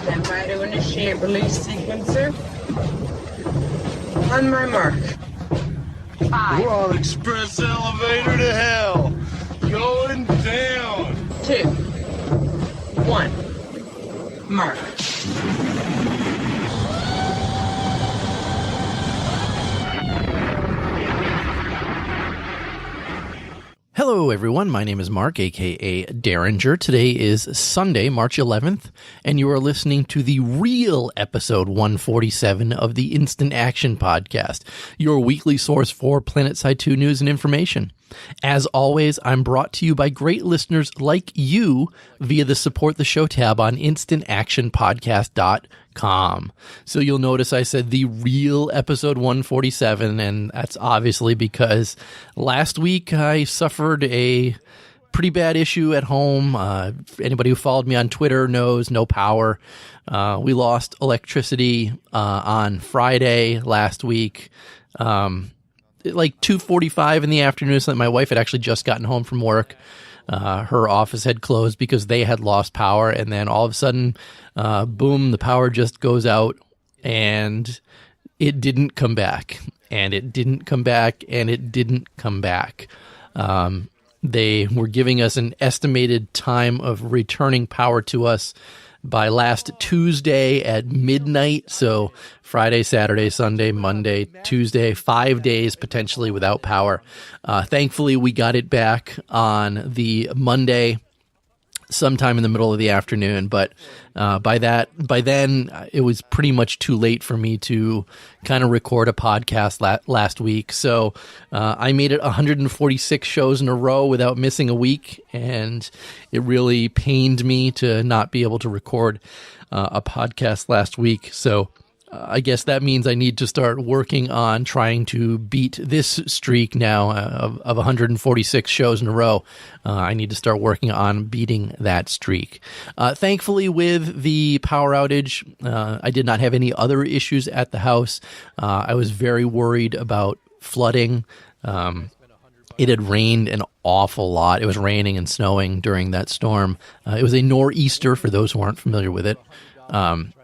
Stand by to initiate release sequencer. On my mark. 5. We're on express elevator to hell. Going down. 2. 1. Mark. Hello, everyone. My name is Mark, a.k.a. Derringer. Today is Sunday, March 11th, and you are listening to the real episode 147 of the Instant Action Podcast, your weekly source for Planetside 2 news and information. As always, I'm brought to you by great listeners like you via the Support the Show tab on instantactionpodcast.com. So you'll notice I said the real episode 147, and that's obviously because last week I suffered a pretty bad issue at home. Anybody who followed me on Twitter knows no power. We lost electricity on Friday last week. Like 2:45 in the afternoon, so that my wife had actually just gotten home from work. Her office had closed because they had lost power, and then all of a sudden, boom, the power just goes out, and it didn't come back, and it didn't come back, and it didn't come back. They were giving us an estimated time of returning power to us by last Tuesday at midnight. So Friday, Saturday, Sunday, Monday, Tuesday, 5 days potentially without power. Thankfully, we got it back on the Monday, sometime in the middle of the afternoon. But by then, it was pretty much too late for me to kind of record a podcast last week. So I made it 146 shows in a row without missing a week, and it really pained me to not be able to record a podcast last week. So I guess that means I need to start working on trying to beat this streak now of 146 shows in a row. I need to start working on beating that streak. Thankfully, with the power outage, I did not have any other issues at the house. I was very worried about flooding. It had rained an awful lot. It was raining and snowing during that storm. It was a nor'easter, for those who aren't familiar with it.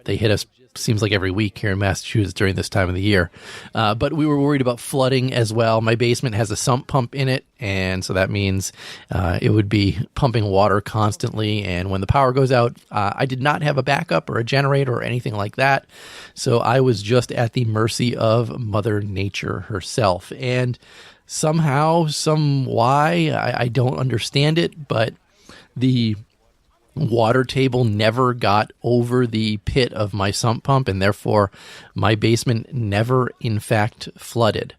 They hit us seems like every week here in Massachusetts during this time of the year. But we were worried about flooding as well. My basement has a sump pump in it, and so that means it would be pumping water constantly. And when the power goes out, I did not have a backup or a generator or anything like that. So I was just at the mercy of Mother Nature herself. And somehow, I don't understand it, but the water table never got over the pit of my sump pump, and therefore my basement never in fact flooded.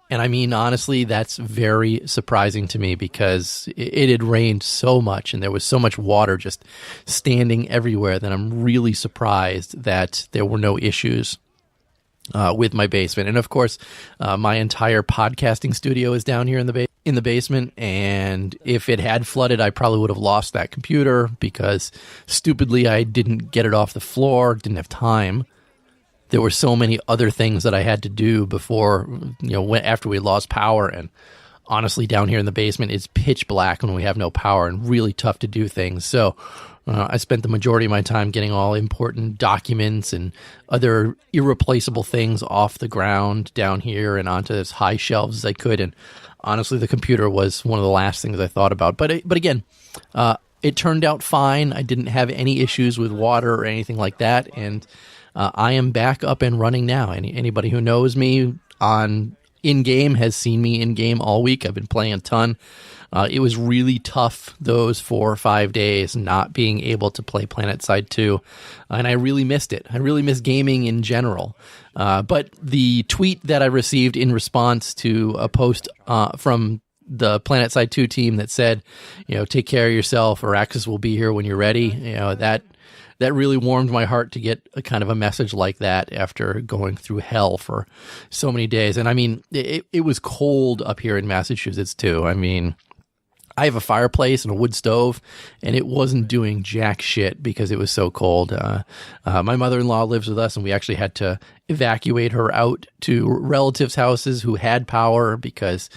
And I mean, honestly, that's very surprising to me because it had rained so much and there was so much water just standing everywhere that I'm really surprised that there were no issues with my basement. And of course, my entire podcasting studio is down here in the basement, and if it had flooded, I probably would have lost that computer because stupidly I didn't get it off the floor, didn't have time. There were so many other things that I had to do before, after we lost power. And honestly, down here in the basement, it's pitch black when we have no power and really tough to do things. So I spent the majority of my time getting all important documents and other irreplaceable things off the ground down here and onto as high shelves as I could. And honestly, the computer was one of the last things I thought about. But again, it turned out fine. I didn't have any issues with water or anything like that. And I am back up and running now. Anybody who knows me on in-game has seen me in-game all week. I've been playing a ton. It was really tough those 4 or 5 days not being able to play Planetside 2, and I really missed it. I really miss gaming in general. But the tweet that I received in response to a post from the Planetside 2 team that said, take care of yourself, Araxis will be here when you're ready, that really warmed my heart to get a kind of a message like that after going through hell for so many days. And I mean, it was cold up here in Massachusetts too. I mean, I have a fireplace and a wood stove, and it wasn't doing jack shit because it was so cold. My mother-in-law lives with us, and we actually had to evacuate her out to relatives' houses who had power because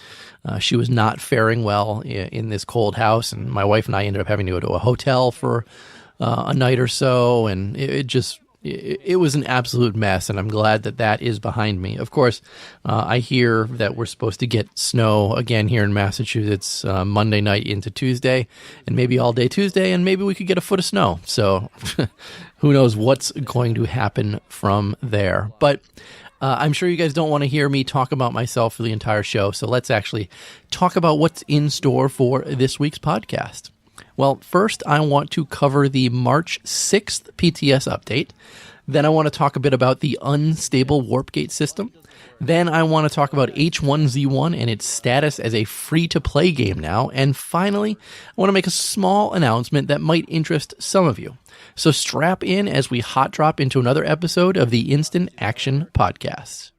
she was not faring well in this cold house. And my wife and I ended up having to go to a hotel for a night or so, and it was an absolute mess, and I'm glad that that is behind me. Of course, I hear that we're supposed to get snow again here in Massachusetts Monday night into Tuesday, and maybe all day Tuesday, and maybe we could get a foot of snow. So who knows what's going to happen from there. But I'm sure you guys don't want to hear me talk about myself for the entire show, so let's actually talk about what's in store for this week's podcast. Well, first, I want to cover the March 6th PTS update. Then I want to talk a bit about the unstable warp gate system. Then I want to talk about H1Z1 and its status as a free-to-play game now. And finally, I want to make a small announcement that might interest some of you. So strap in as we hot drop into another episode of the Instant Action Podcast.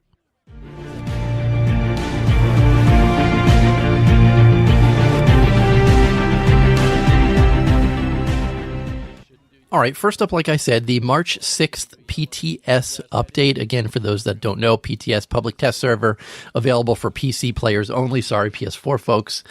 All right, first up, like I said, the March 6th PTS update. Again, for those that don't know, PTS Public Test Server, available for PC players only. Sorry, PS4 folks.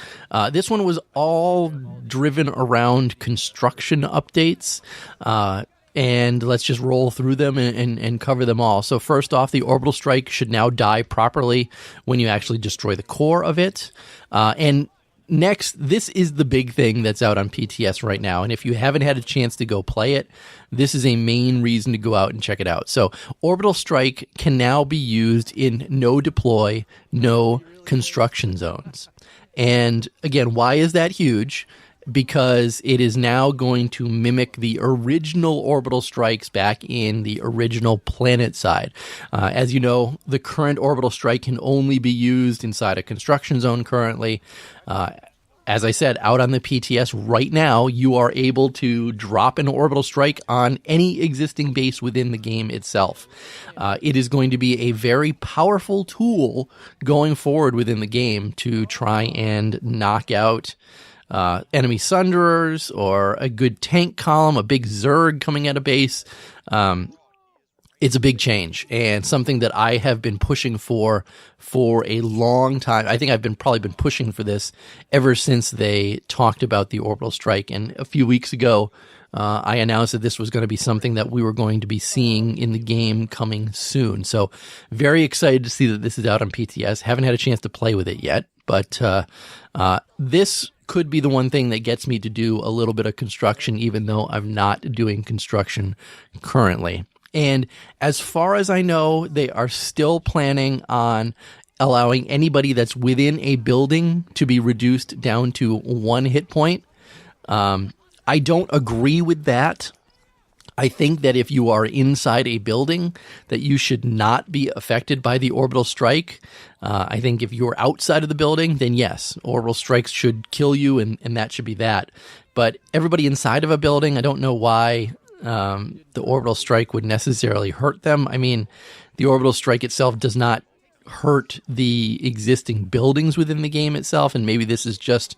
This one was all driven around construction updates. And let's just roll through them and cover them all. So first off, the orbital strike should now die properly when you actually destroy the core of it. And next, this is the big thing that's out on PTS right now, and if you haven't had a chance to go play it, this is a main reason to go out and check it out. So, Orbital Strike can now be used in no deploy, no construction zones. And again, why is that huge? Because it is now going to mimic the original orbital strikes back in the original Planetside. As you know, the current orbital strike can only be used inside a construction zone currently. As I said, out on the PTS right now, you are able to drop an orbital strike on any existing base within the game itself. It is going to be a very powerful tool going forward within the game to try and knock out enemy sunderers or a good tank column, a big Zerg coming at a base. It's a big change and something that I have been pushing for a long time. I think I've probably been pushing for this ever since they talked about the orbital strike. And a few weeks ago, I announced that this was going to be something that we were going to be seeing in the game coming soon. So very excited to see that this is out on PTS. Haven't had a chance to play with it yet, but this could be the one thing that gets me to do a little bit of construction, even though I'm not doing construction currently. And as far as I know, they are still planning on allowing anybody that's within a building to be reduced down to 1 hit point. I don't agree with that. I think that if you are inside a building, that you should not be affected by the orbital strike. I think if you're outside of the building, then yes, orbital strikes should kill you, and that should be that. But everybody inside of a building, I don't know why the orbital strike would necessarily hurt them. I mean, the orbital strike itself does not hurt the existing buildings within the game itself, and maybe this is just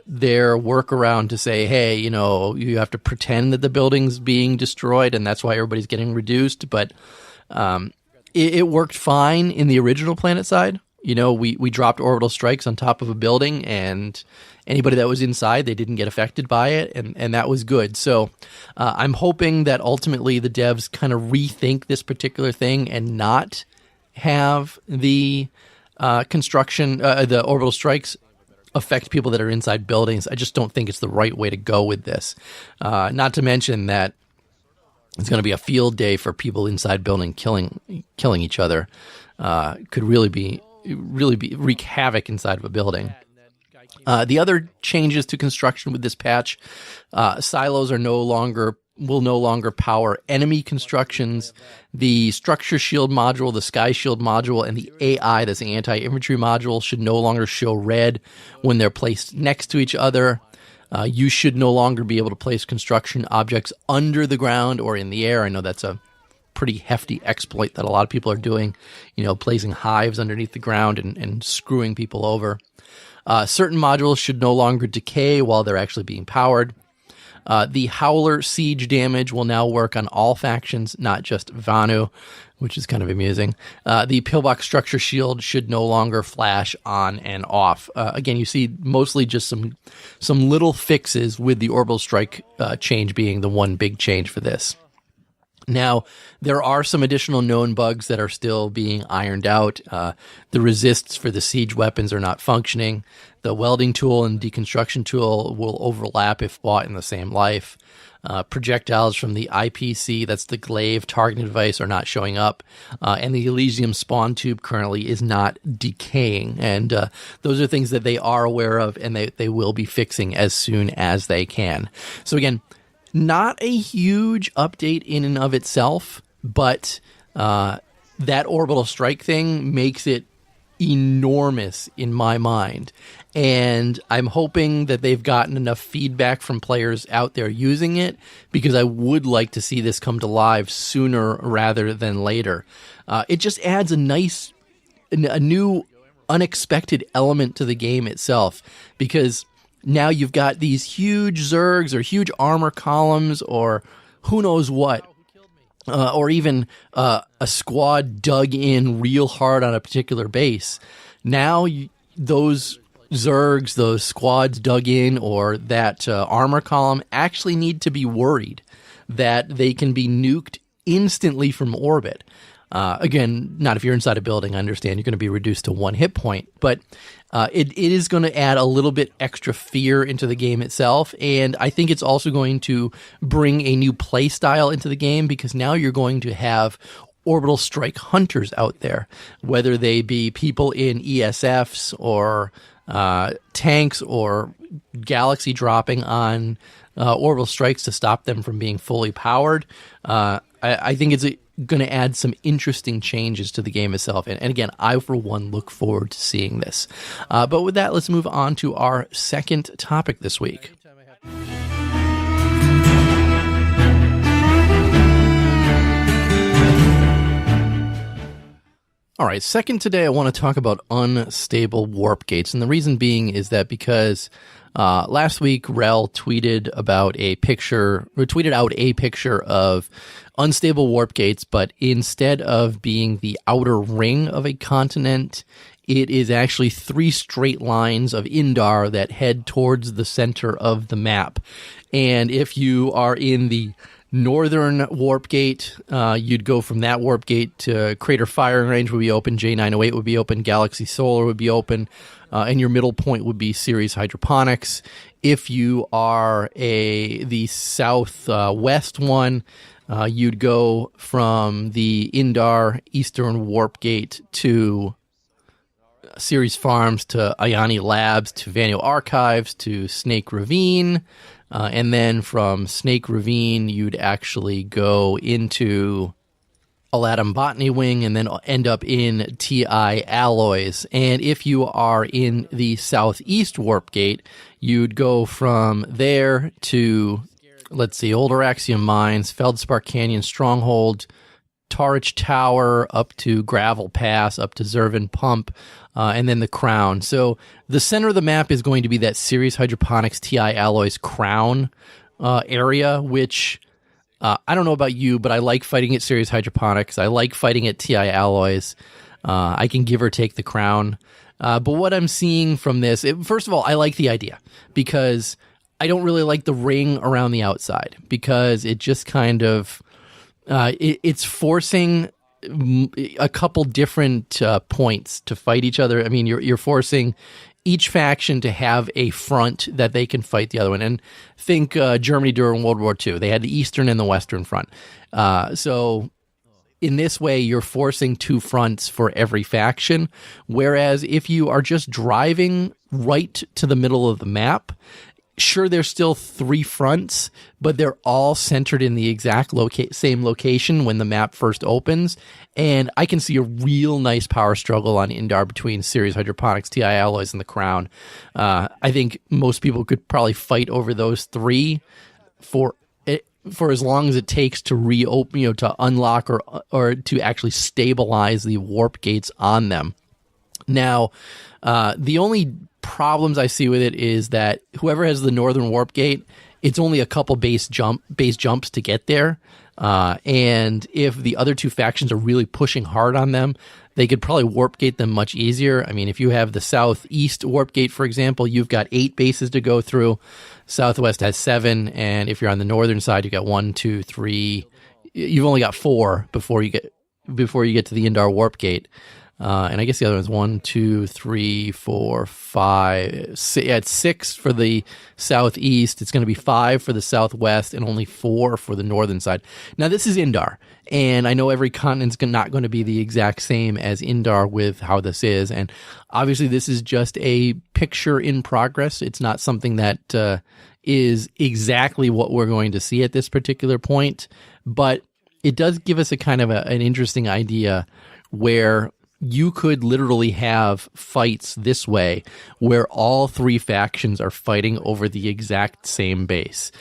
their workaround to say, hey, you know, you have to pretend that the building's being destroyed, and that's why everybody's getting reduced. But it worked fine in the original Planetside. You know, we dropped orbital strikes on top of a building, and anybody that was inside, they didn't get affected by it, and that was good. So I'm hoping that ultimately the devs kind of rethink this particular thing and not have the the orbital strikes affect people that are inside buildings. I just don't think it's the right way to go with this. Not to mention that it's going to be a field day for people inside building killing each other. Could really wreak havoc inside of a building. The other changes to construction with this patch, silos will no longer power enemy constructions. The structure shield module, the sky shield module, and the AI, that's the anti-infantry module, should no longer show red when they're placed next to each other. You should no longer be able to place construction objects under the ground or in the air. I know that's a pretty hefty exploit that a lot of people are doing, you know, placing hives underneath the ground and screwing people over. Certain modules should no longer decay while they're actually being powered. The Howler siege damage will now work on all factions, not just Vanu, which is kind of amusing. The pillbox structure shield should no longer flash on and off. Again, you see mostly just some little fixes, with the orbital strike change being the one big change for this. Now, there are some additional known bugs that are still being ironed out. The resists for the siege weapons are not functioning. The welding tool and deconstruction tool will overlap if bought in the same life. Projectiles from the IPC, that's the glaive targeting device, are not showing up. And the Elysium spawn tube currently is not decaying. And those are things that they are aware of, and they will be fixing as soon as they can. So again, not a huge update in and of itself, but that orbital strike thing makes it enormous in my mind. And I'm hoping that they've gotten enough feedback from players out there using it, because I would like to see this come to live sooner rather than later. It just adds a new unexpected element to the game itself, because now you've got these huge zergs or huge armor columns or who knows what, or even a squad dug in real hard on a particular base. Now those zergs, those squads dug in, or that armor column actually need to be worried that they can be nuked instantly from orbit. Again, not if you're inside a building. I understand you're going to be reduced to 1 hit point, but it is going to add a little bit extra fear into the game itself, and I think it's also going to bring a new play style into the game, because now you're going to have orbital strike hunters out there, whether they be people in ESFs or tanks or galaxy dropping on orbital strikes to stop them from being fully powered. I think it's going to add some interesting changes to the game itself. And again, I, for one, look forward to seeing this. But with that, let's move on to our second topic this week. All right, second today, I want to talk about unstable warp gates. And the reason being is that because last week, Rel tweeted out a picture of unstable warp gates, but instead of being the outer ring of a continent, it is actually 3 straight lines of Indar that head towards the center of the map. And if you are in the northern warp gate, you'd go from that warp gate to Crater Firing Range would be open, J908 would be open, Galaxy Solar would be open, and your middle point would be Ceres Hydroponics. If you are the southwest one, you'd go from the Indar Eastern Warp Gate to Ceres Farms, to Ayani Labs, to Vanu Archives, to Snake Ravine, and then from Snake Ravine, you'd actually go into Aladdin Botany Wing and then end up in TI Alloys. And if you are in the southeast Warp Gate, you'd go from there to, let's see, Old Araxium Mines, Feldspar Canyon Stronghold, Tarich Tower, up to Gravel Pass, up to Zervin Pump, and then the Crown. So the center of the map is going to be that Ceres Hydroponics TI Alloys Crown area, which I don't know about you, but I like fighting at Ceres Hydroponics. I like fighting at TI Alloys. I can give or take the Crown. But what I'm seeing from this, first of all, I like the idea, because I don't really like the ring around the outside, because it just kind of it's forcing a couple different points to fight each other. I mean, you're forcing each faction to have a front that they can fight the other one. And think Germany during World War II. They had the Eastern and the Western front. So in this way, you're forcing 2 fronts for every faction. Whereas if you are just driving right to the middle of the map, sure, there's still 3 fronts, but they're all centered in the exact same location when the map first opens. And I can see a real nice power struggle on Indar between Ceres Hydroponics, TI Alloys, and the Crown. I think most people could probably fight over those 3 for as long as it takes to reopen, to unlock or to actually stabilize the warp gates on them. Now, the only problems I see with it is that whoever has the northern warp gate it's only a couple base jumps to get there. And if the other two factions are really pushing hard on them, they could probably warp gate them much easier. I mean, if you have the southeast warp gate, for example, you've got 8 bases to go through. Southwest has 7, and if you're on the northern side, you got 1, 2, 3. You've only got 4 before you get to the Indar warp gate. And I guess the other one's 1, 2, 3, 4, 5. It's 6 for the southeast. It's going to be 5 for the southwest and only 4 for the northern side. Now, this is Indar, and I know every continent's not going to be the exact same as Indar with how this is. And obviously, this is just a picture in progress. It's not something that is exactly what we're going to see at this particular point, but it does give us a kind of an interesting idea where you could literally have fights this way where all 3 factions are fighting over the exact same base.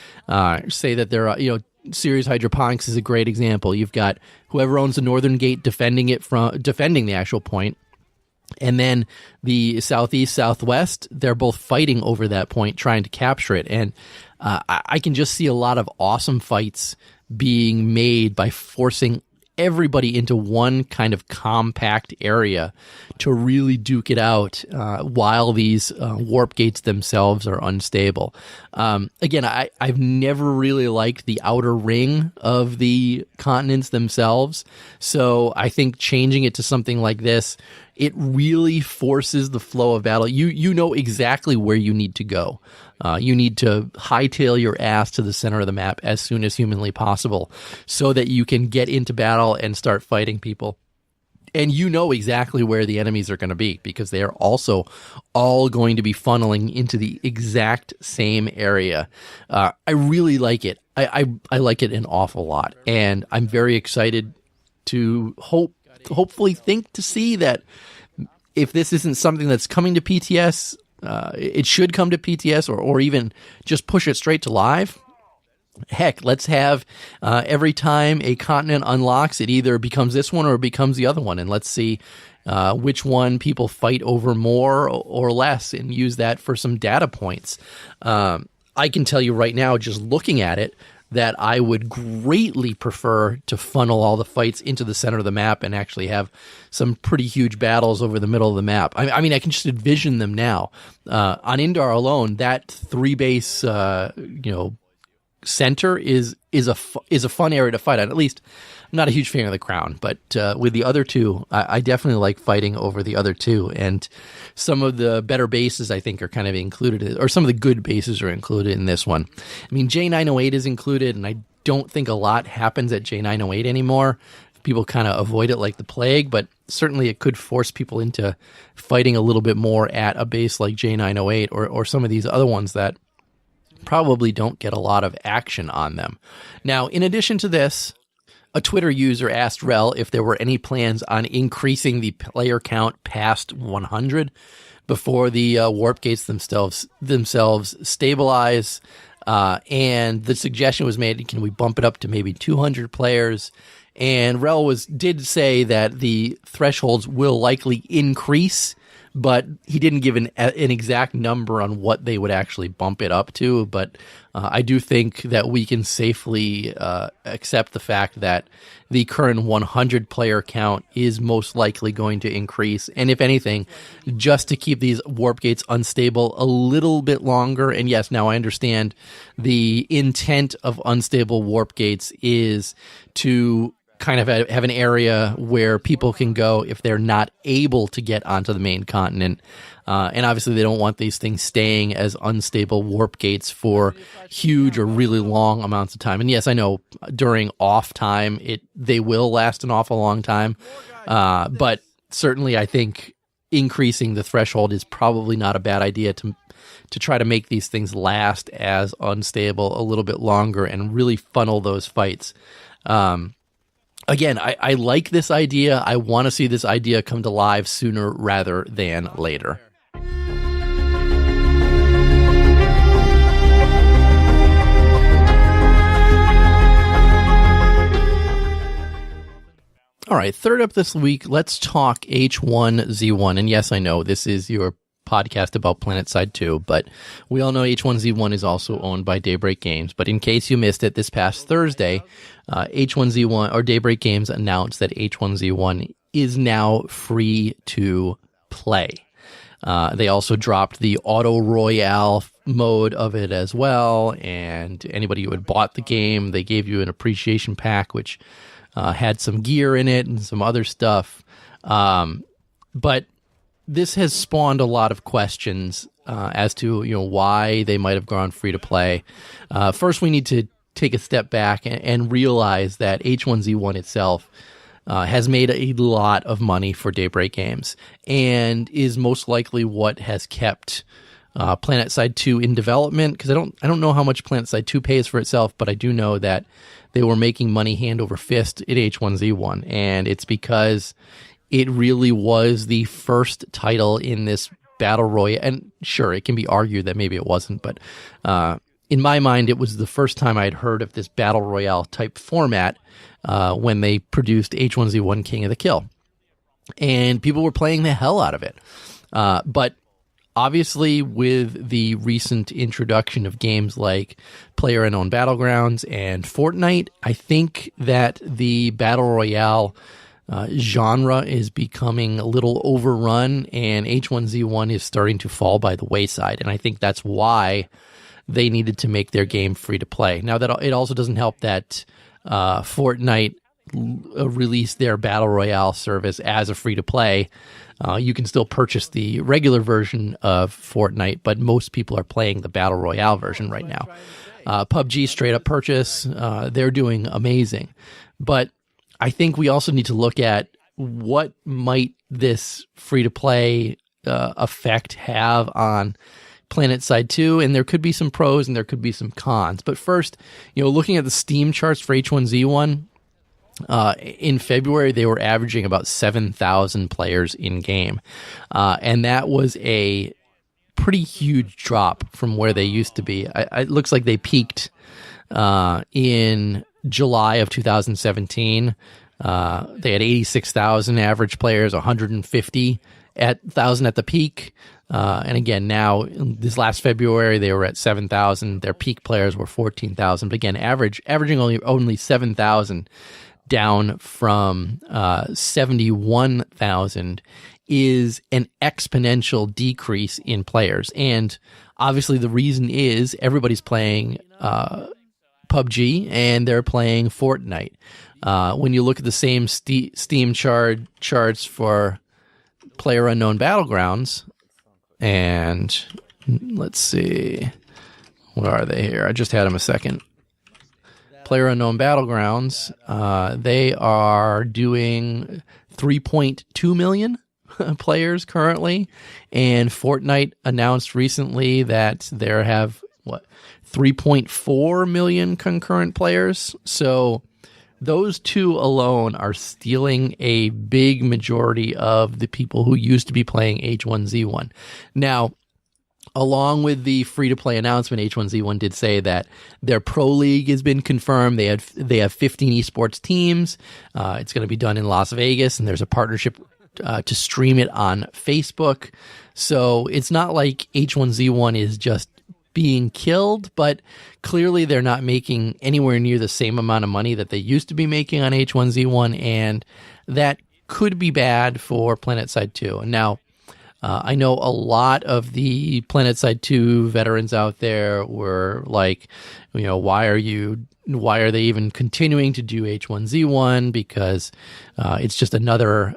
Say that there are, Ceres Hydroponics is a great example. You've got whoever owns the northern gate defending the actual point. And then the southeast, southwest, they're both fighting over that point, trying to capture it. And I can just see a lot of awesome fights being made by forcing everybody into one kind of compact area to really duke it out while these warp gates themselves are unstable. Again, I've never really liked the outer ring of the continents themselves, so I think changing it to something like this, it really forces the flow of battle. You know exactly where you need to go. You need to hightail your ass to the center of the map as soon as humanly possible so that you can get into battle and start fighting people. And you know exactly where the enemies are going to be because they are also all going to be funneling into the exact same area. I really like it. I like it an awful lot. And I'm very excited to hopefully think to see that if this isn't something that's coming to PTS, it should come to PTS or even just push it straight to live. Heck, let's have every time a continent unlocks, it either becomes this one or it becomes the other one. And let's see which one people fight over more or less and use that for some data points. I can tell you right now, just looking at it, that I would greatly prefer to funnel all the fights into the center of the map and actually have some pretty huge battles over the middle of the map. I mean, I can just envision them now. On Indar alone, that 3-base, center is a fun area to fight at. At least, I'm not a huge fan of the Crown, but with the other two, I definitely like fighting over the other two. And some of the better bases, I think, are kind of included, or some of the good bases are included in this one. I mean, J908 is included, and I don't think a lot happens at J908 anymore. People kind of avoid it like the plague, but certainly it could force people into fighting a little bit more at a base like J908 or some of these other ones that probably don't get a lot of action on them. Now, in addition to this, a Twitter user asked Rel if there were any plans on increasing the player count past 100 before the warp gates themselves stabilize. And the suggestion was made, can we bump it up to maybe 200 players? And Rel did say that the thresholds will likely increase, but he didn't give an exact number on what they would actually bump it up to. But I do think that we can safely accept the fact that the current 100-player count is most likely going to increase. And if anything, just to keep these warp gates unstable a little bit longer. And yes, now I understand the intent of unstable warp gates is to kind of have an area where people can go if they're not able to get onto the main continent. And obviously they don't want these things staying as unstable warp gates for huge or really long amounts of time. And yes, I know during off time, they will last an awful long time. But certainly I think increasing the threshold is probably not a bad idea to try to make these things last as unstable a little bit longer and really funnel those fights. Again, I like this idea. I want to see this idea come to life sooner rather than later. All right, third up this week, let's talk H1Z1. And yes, I know this is your podcast about Planetside 2, but we all know H1Z1 is also owned by Daybreak Games. But in case you missed it, this past Thursday, H1Z1 or Daybreak Games announced that H1Z1 is now free to play. They also dropped the Auto Royale mode of it as well, and anybody who had bought the game, they gave you an appreciation pack, which had some gear in it and some other stuff. But this has spawned a lot of questions as to why they might have gone free to play. First, we need to take a step back and realize that H1Z1 itself has made a lot of money for Daybreak Games and is most likely what has kept Planetside 2 in development, because I don't know how much Planetside 2 pays for itself, but I do know that they were making money hand over fist at H1Z1, and it's because it really was the first title in this battle royale. And sure, it can be argued that maybe it wasn't, but in my mind, it was the first time I had heard of this battle royale type format when they produced H1Z1 King of the Kill. And people were playing the hell out of it. But obviously, with the recent introduction of games like PlayerUnknown Battlegrounds and Fortnite, I think that the battle royale genre is becoming a little overrun, and H1Z1 is starting to fall by the wayside. And I think that's why they needed to make their game free to play. Now, that it also doesn't help that Fortnite released their battle royale service as a free to play. You can still purchase the regular version of Fortnite, but most people are playing the battle royale version right now. PUBG straight up purchase, they're doing amazing. But I think we also need to look at what might this free to play effect have on Planetside 2, and there could be some pros and there could be some cons. But first, looking at the Steam charts for H1Z1, in February, they were averaging about 7,000 players in game. And that was a pretty huge drop from where they used to be. It looks like they peaked in July of 2017. They had 86,000 average players, 150,000 at the peak. And again, now this last February, they were at 7,000. Their peak players were 14,000. But again, averaging only 7,000 down from 71,000 is an exponential decrease in players. And obviously the reason is everybody's playing PUBG and they're playing Fortnite. When you look at the same Steam charts for PlayerUnknown Battlegrounds, and let's see, what are they here? I just had them a second. PlayerUnknown Battlegrounds, they are doing 3.2 million players currently, and Fortnite announced recently that they have 3.4 million concurrent players. So those two alone are stealing a big majority of the people who used to be playing H1Z1. Now, along with the free-to-play announcement, H1Z1 did say that their Pro League has been confirmed. They have 15 esports teams. It's going to be done in Las Vegas, and there's a partnership to stream it on Facebook. So it's not like H1Z1 is just being killed, but clearly they're not making anywhere near the same amount of money that they used to be making on H1Z1, and that could be bad for Planetside 2. And now, I know a lot of the Planetside 2 veterans out there were like, why are they even continuing to do H1Z1? Because it's just another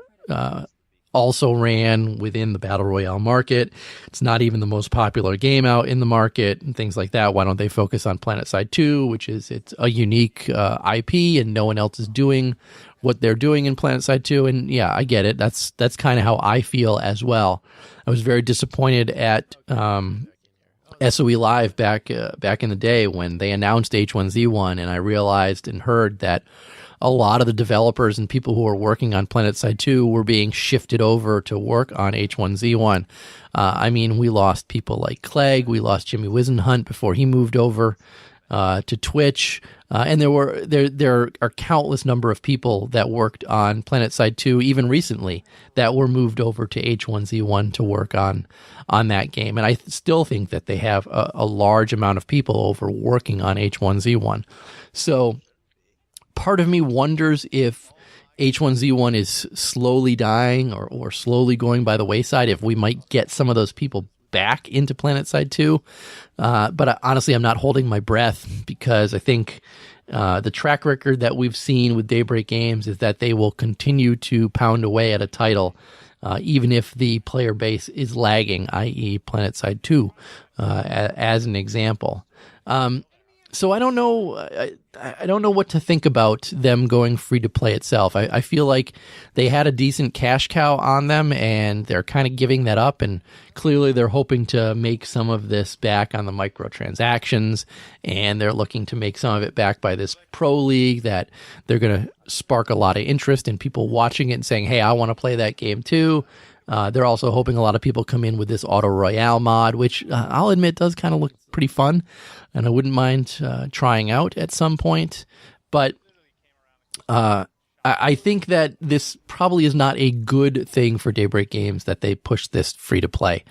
also ran within the Battle Royale market. It's not even the most popular game out in the market and things like that. Why don't they focus on Planetside 2, which is it's a unique IP and no one else is doing what they're doing in Planetside 2? And yeah, I get it. That's kind of how I feel as well. I was very disappointed at SOE Live back in the day when they announced H1Z1, and I realized and heard that a lot of the developers and people who were working on Planetside 2 were being shifted over to work on H1Z1. I mean, we lost people like Clegg. We lost Jimmy Wisenhunt before he moved over. to Twitch. And there are countless number of people that worked on Planetside 2 even recently that were moved over to H1Z1 to work on that game. And I still think that they have a large amount of people over working on H1Z1. So part of me wonders if H1Z1 is slowly dying or slowly going by the wayside, if we might get some of those people back into Planetside 2. But honestly, I'm not holding my breath, because I think the track record that we've seen with Daybreak Games is that they will continue to pound away at a title, even if the player base is lagging, i.e. Planetside 2, as an example. So I don't know. I don't know what to think about them going free to play itself. I feel like they had a decent cash cow on them, and they're kind of giving that up. And clearly, they're hoping to make some of this back on the microtransactions, and they're looking to make some of it back by this pro league that they're going to spark a lot of interest in people watching it and saying, "Hey, I want to play that game too." They're also hoping a lot of people come in with this Auto Royale mod, which I'll admit does kind of look pretty fun, and I wouldn't mind trying out at some point. But I think that this probably is not a good thing for Daybreak Games that they push this free to play.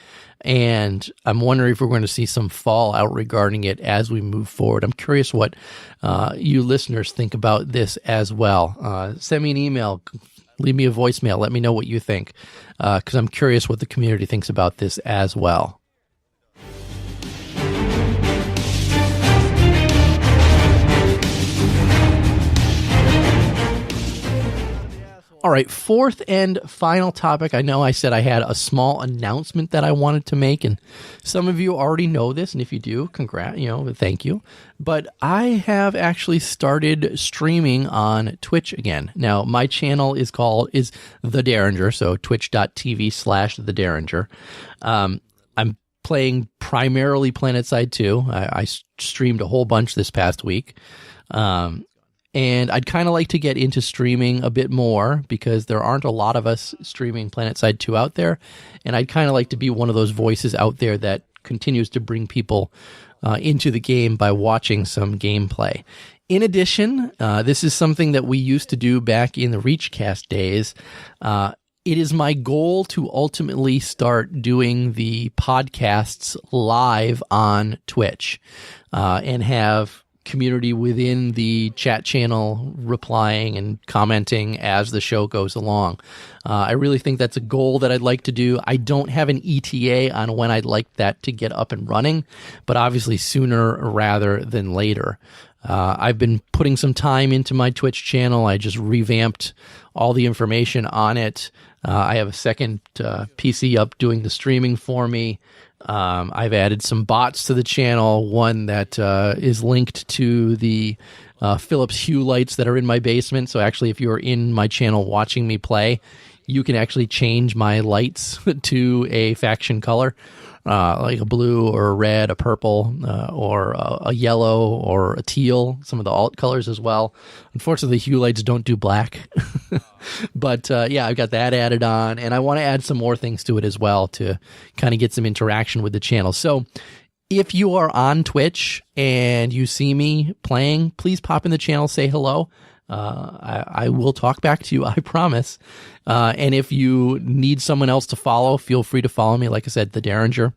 And I'm wondering if we're going to see some fallout regarding it as we move forward. I'm curious what you listeners think about this as well. Send me an email. Leave me a voicemail. Let me know what you think, because I'm curious what the community thinks about this as well. All right, fourth and final topic. I know I said I had a small announcement that I wanted to make, and some of you already know this, and if you do, thank you. But I have actually started streaming on Twitch again. Now, my channel is The Derringer, so twitch.tv/The Derringer. I'm playing primarily Planetside 2. I streamed a whole bunch this past week. And I'd kind of like to get into streaming a bit more, because there aren't a lot of us streaming Planetside 2 out there. And I'd kind of like to be one of those voices out there that continues to bring people into the game by watching some gameplay. In addition, this is something that we used to do back in the Reachcast days. It is my goal to ultimately start doing the podcasts live on Twitch and have community within the chat channel replying and commenting as the show goes along. I really think that's a goal that I'd like to do. I don't have an ETA on when I'd like that to get up and running, but obviously sooner rather than later. I've been putting some time into my Twitch channel. I just revamped all the information on it. I have a second PC up doing the streaming for me. I've added some bots to the channel, one that is linked to the Philips Hue lights that are in my basement. So actually, if you're in my channel watching me play, you can actually change my lights to a faction color, like a blue or a red, a purple, or a yellow or a teal, some of the alt colors as well. Unfortunately, the Hue lights don't do black. But yeah, I've got that added on, and I want to add some more things to it as well to kind of get some interaction with the channel. So if you are on Twitch and you see me playing, please pop in the channel, say hello. I will talk back to you, I promise. And if you need someone else to follow, feel free to follow me. Like I said, The Derringer.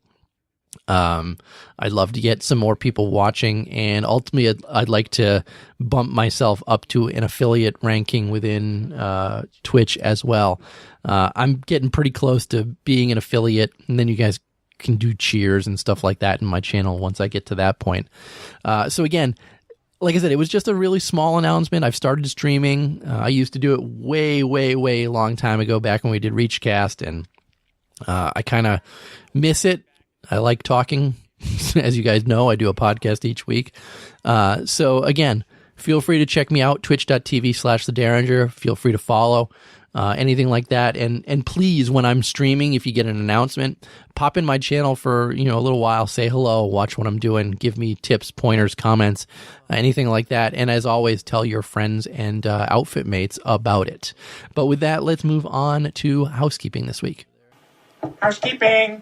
I'd love to get some more people watching, and ultimately I'd like to bump myself up to an affiliate ranking within Twitch as well. I'm getting pretty close to being an affiliate, and then you guys can do cheers and stuff like that in my channel once I get to that point. So again, like I said, it was just a really small announcement. I've started streaming. I used to do it way long time ago, back when we did Reachcast, and I kind of miss it. I like talking. As you guys know, I do a podcast each week. So again, feel free to check me out, twitch.tv/The Derringer. Feel free to follow. Anything like that. And please, when I'm streaming, if you get an announcement, pop in my channel for, a little while, say hello, watch what I'm doing, give me tips, pointers, comments, anything like that. And as always, tell your friends and outfit mates about it. But with that, let's move on to housekeeping this week. Housekeeping.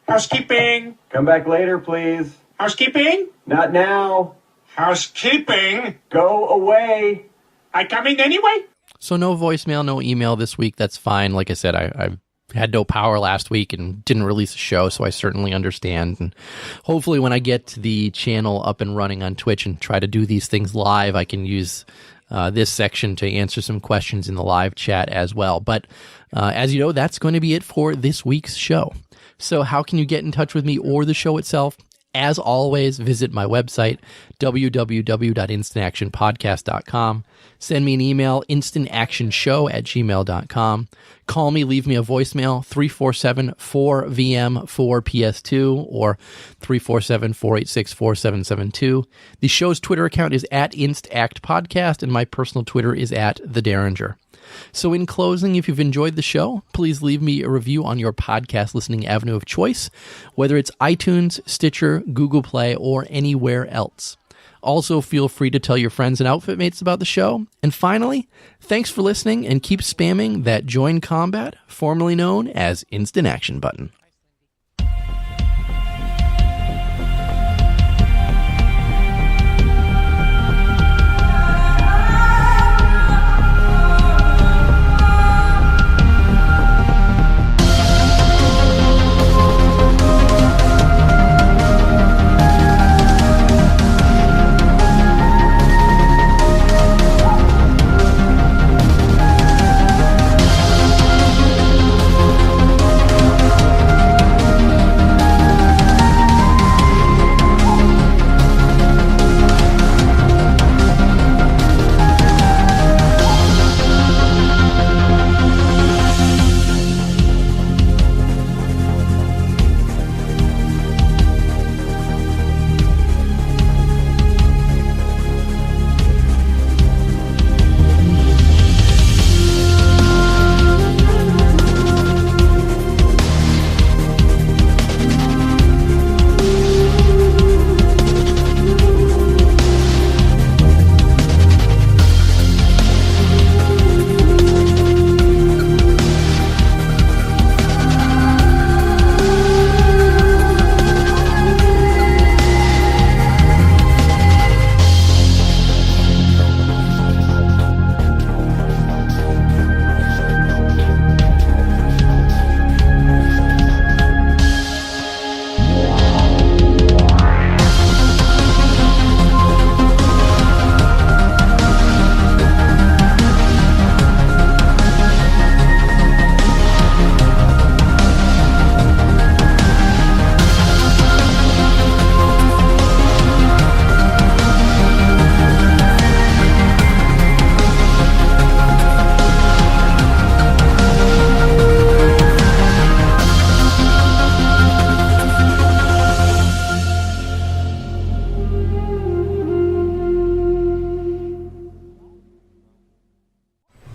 Housekeeping. Come back later, please. Housekeeping? Not now. Housekeeping? Go away. I coming anyway? So no voicemail, no email this week. That's fine. Like I said, I had no power last week and didn't release a show, so I certainly understand. And hopefully when I get the channel up and running on Twitch and try to do these things live, I can use this section to answer some questions in the live chat as well. But as you know, that's going to be it for this week's show. So how can you get in touch with me or the show itself? As always, visit my website, www.instantactionpodcast.com. Send me an email, instantactionshow@gmail.com. Call me, leave me a voicemail, 347-4VM-4PS2 or 347-486-4772. The show's Twitter account is @InstActPodcast, and my personal Twitter is @TheDerringer. So in closing, if you've enjoyed the show, please leave me a review on your podcast listening avenue of choice, whether it's iTunes, Stitcher, Google Play, or anywhere else. Also, feel free to tell your friends and outfit mates about the show. And finally, thanks for listening, and keep spamming that Join Combat, formerly known as Instant Action button.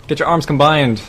Get your arms combined.